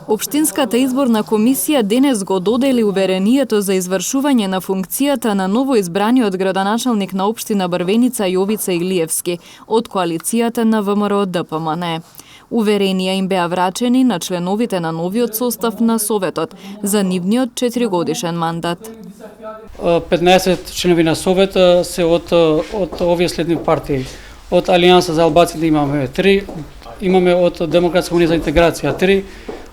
Општинската изборна комисија денес го додели уверението за извршување на функцијата на новоизбраниот градоначалник на општина Брвеница Јовица Илиевски од коалицијата на ВМРО ДПМН. Уверенија им беа врачени на членовите на новиот состав на Советот за нивниот 4-годишен мандат. 15 членови на Совет се од овие следни партии. Од Алијанса за албаците имаме 3, имаме од Демократска унија за интеграција 3,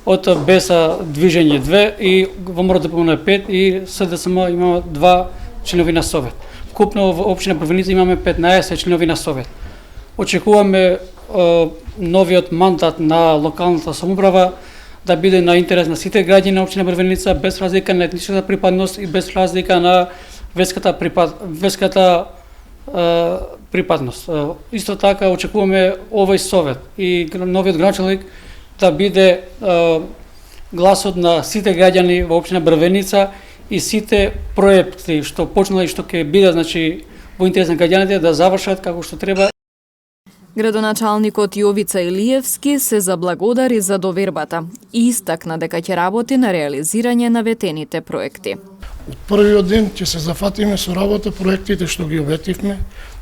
од БЕСА движење 2 и ВМРО ДПМН 5 и СДСМ имаме 2 членови на Совет. Вкупно во општина Брвеница имаме 15 членови на Совет. Очекуваме новиот мандат на локалната самоуправа да биде на интерес на сите граѓани на општина Брвеница без разлика на етничката припадност и без разлика на верската припадност. Исто така очекуваме овој совет и новиот градоначалник да биде гласот на сите граѓани во општина Брвеница и сите проекти што почнали и што ќе бидат во интерес на граѓаните да завршат како што треба. Градоначалникот Јовица Илиевски се заблагодари за довербата и истакна дека ќе работи на реализирање на ветените проекти. Од првиот ден ќе се зафатиме со работа проектите што ги обетивме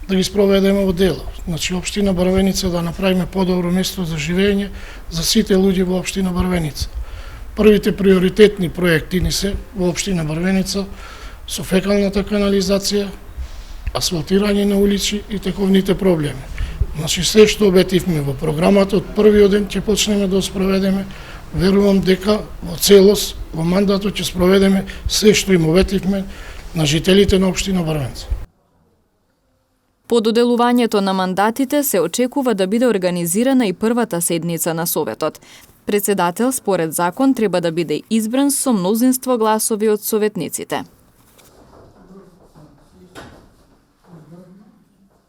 да ги спроведеме во дело. Општина Брвеница да направиме подобро место за живење за сите луѓе во општина Брвеница. Првите приоритетни проекти ни се во општина Брвеница со фекалната канализација, асфалтирање на улици и тековните проблеми. Се што обетивме во програмата од првиот ден ќе почнеме да спроведеме. Верувам дека во целост во мандатот ќе спроведеме се што им обетивме на жителите на општина Брвеница. По доделувањето на мандатите се очекува да биде организирана и првата седница на Советот. Председател според закон треба да биде избран со мнозинство гласови од советниците.